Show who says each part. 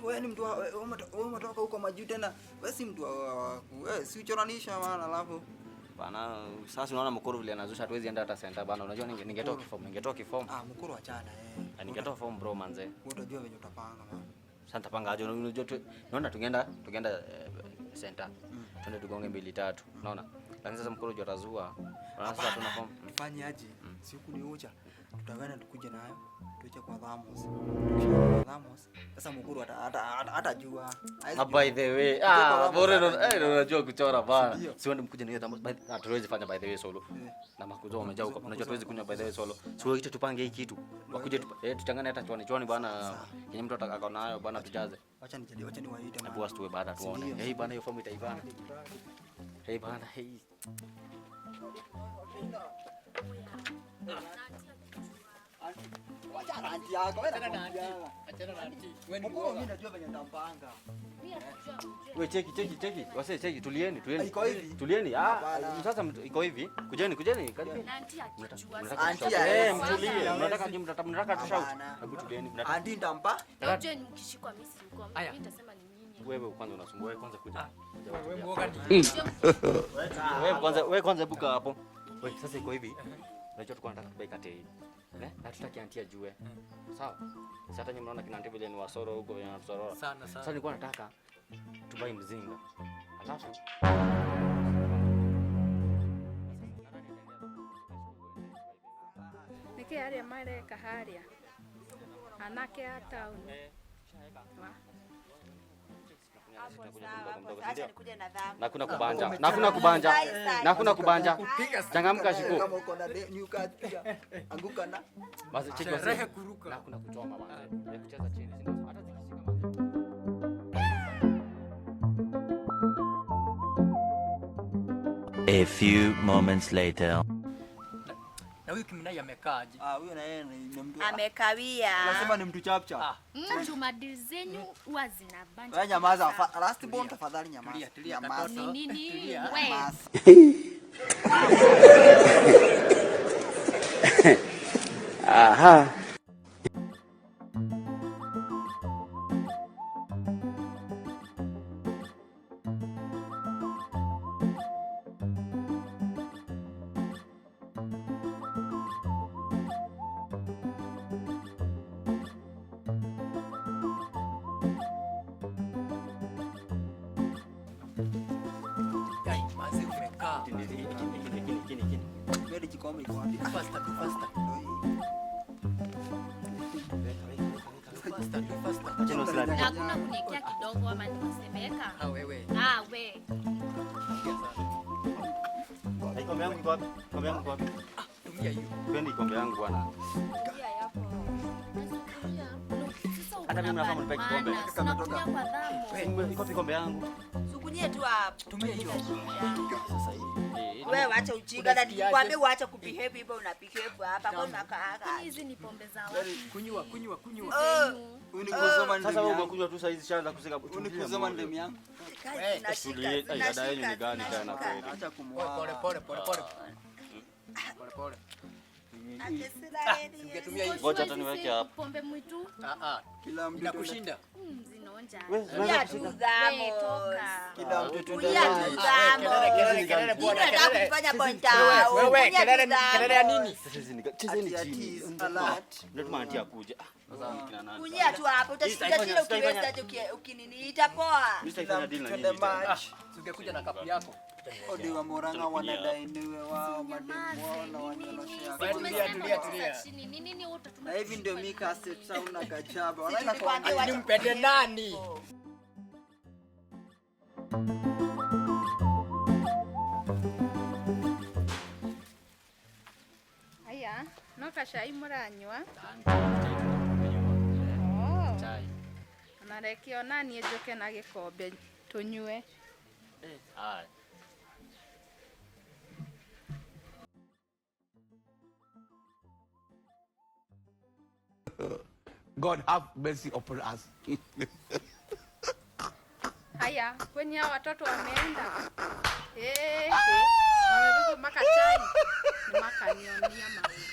Speaker 1: wewe ni mtu wewe umetoka huko majuu tena. Wewe si mtu wewe si uchoranisha maana alafu.
Speaker 2: Bana sasa unaona mkoro vile anazusha hatuwezi enda hata center bana. Unajua ningetoa kiform.
Speaker 1: Mkoro achana
Speaker 2: Ningetoa form bro manze.
Speaker 1: Wewe unajua venye utapanga maana.
Speaker 2: Sasa nitapanga aje unajua naona tungeenda center. Twende tugonge 2-3. Unaona? Lakini sasa mkoro atazua. Unaona sasa tuna form.
Speaker 1: Tufanye aje? Siku ni ucha. Tutagana tukuje nayo. Tuache kwa Thamos. Tukisha Thamos. Sasa mkoro hatajua.
Speaker 2: By the way, bora unajua kuchora bana. Siwende mkuje nayo Thamos. Hatuwezi fanya by the way solo. Na makuzo umejaa huko. Unajua tuwezi kunywa by the way solo. Sio kitu tupange hii kitu. Wakuje tuchangane hata choni bana. Yenye mtu ataka nayo bana tujaze.
Speaker 1: Acha ni waite
Speaker 2: na boss tuwe baada tuone. Bana hiyo form itaibana. Bana
Speaker 1: Wacha anti yako wewe na anti. Wewe mimi najua venye nitampanga.
Speaker 2: Wewe cheki. Wase cheki tulieni.
Speaker 1: Iko hivi.
Speaker 2: Tulieni. Sasa iko hivi. Kujeni karibu.
Speaker 3: Anti akijua.
Speaker 2: Mtulie. Mnataka tushout. Hebu tulieni.
Speaker 1: Anti nitampa.
Speaker 3: Je, mkishikwa mimi siko. Mimi nitasema ni nyinyi.
Speaker 2: Wewe kwanza unasumbua. Wewe kwanza kuja.
Speaker 4: Wewe muoga ni.
Speaker 2: Wewe kwanza buka hapo. Wewe sasa iko hivi. Unajua tuko nataka kubai kate hii. Na tutaki anti ajue. Sawa? Sasa nyinyi mnaona kina anti vile ni wasoro huko wenye wanasorora.
Speaker 4: Sana.
Speaker 2: Sasa nilikuwa nataka tubai mzinga. Alafu
Speaker 5: niki aria mareka haria anake a town
Speaker 2: na kuna kubanja. Changamka shiko.
Speaker 1: Kama uko na new card pia. Anguka na.
Speaker 2: Basi cheki
Speaker 4: Sherehe kuruka.
Speaker 2: Na kuna kuchoma bana. Ya kucheza chini. Hata zikishika
Speaker 6: A few moments later.
Speaker 4: Na huyu Kiminai amekaaje?
Speaker 1: Huyo na yeye ni mtu
Speaker 3: Amekawia.
Speaker 1: Nasema ni mtu chapcha.
Speaker 3: Madili zenyu huwa zinabanja.
Speaker 1: Wewe nyamaza, last born tafadhali nyamaza.
Speaker 4: Tulia.
Speaker 3: Nini? Wewe.
Speaker 6: Aha.
Speaker 4: Mazi umekaa.
Speaker 1: Wewe jikombe iko wapi?
Speaker 4: Faster.
Speaker 3: Hakuna kuniekea kidogo ama nikusemeka.
Speaker 4: Wewe.
Speaker 3: We.
Speaker 2: Kombe yangu wapi?
Speaker 4: Tumia hiyo.
Speaker 2: Twende kombe yangu bwana.
Speaker 3: Tumia yako.
Speaker 2: Hata mimi nafahamu nipe kikombe.
Speaker 3: Tunatumia kwa dhamu.
Speaker 2: Iko kombe yangu.
Speaker 3: Sukunie tu hapo.
Speaker 4: Tumia hiyo.
Speaker 2: Sasa hivi.
Speaker 7: Wewe acha ujinga na nikwambie uache kubehave hivyo unabehave hapa kwa unakaa.
Speaker 3: Hizi ni pombe za watu.
Speaker 4: Kunywa.
Speaker 1: Unikuzoma
Speaker 2: Sasa wewe umekunywa tu saizi shaanza kusika.
Speaker 1: unikuzoma ndemi yangu.
Speaker 2: Tulie. Dada yenu ni gani tena kweli?
Speaker 1: Acha kumwa.
Speaker 4: Pole. Ungetumia hii.
Speaker 2: Ngoja hata niweke hapa.
Speaker 3: Pombe mwitu.
Speaker 1: Kila mtu
Speaker 4: Inakushinda.
Speaker 3: Zinaonja.
Speaker 7: Ya tudhamo.
Speaker 1: Kila mtu
Speaker 4: Kelele bwana.
Speaker 7: Nataka kufanya point out.
Speaker 4: Wewe kelele ya nini?
Speaker 2: Chezeni chini. Ndio tumaanti akuje. Sasa kina nani?
Speaker 7: Kunyia tu hapo utasikia kile ukiweza ukinini itapoa.
Speaker 2: Msitafanya deal na
Speaker 1: twende
Speaker 2: nini?
Speaker 1: match.
Speaker 4: Ungekuja na kapu yako.
Speaker 1: Odi wa Moranga wanadai niwe wao mademu na wanyoroshea.
Speaker 4: Tulia.
Speaker 3: Nini wote
Speaker 1: Na hivi ndio Mika set sound na Gachaba. Wanaenda
Speaker 7: tulikwambia
Speaker 1: kwa
Speaker 7: wacha
Speaker 4: Nimpende nani?
Speaker 5: aya no kashai muranywa
Speaker 2: Chai.
Speaker 5: narekio nani njoke na gikombe tunywe.
Speaker 2: Haya.
Speaker 8: God have mercy upon us.
Speaker 5: Haya, kwenye hao watoto wameenda. Wamebeba maka chai. Ni maka nionia maji.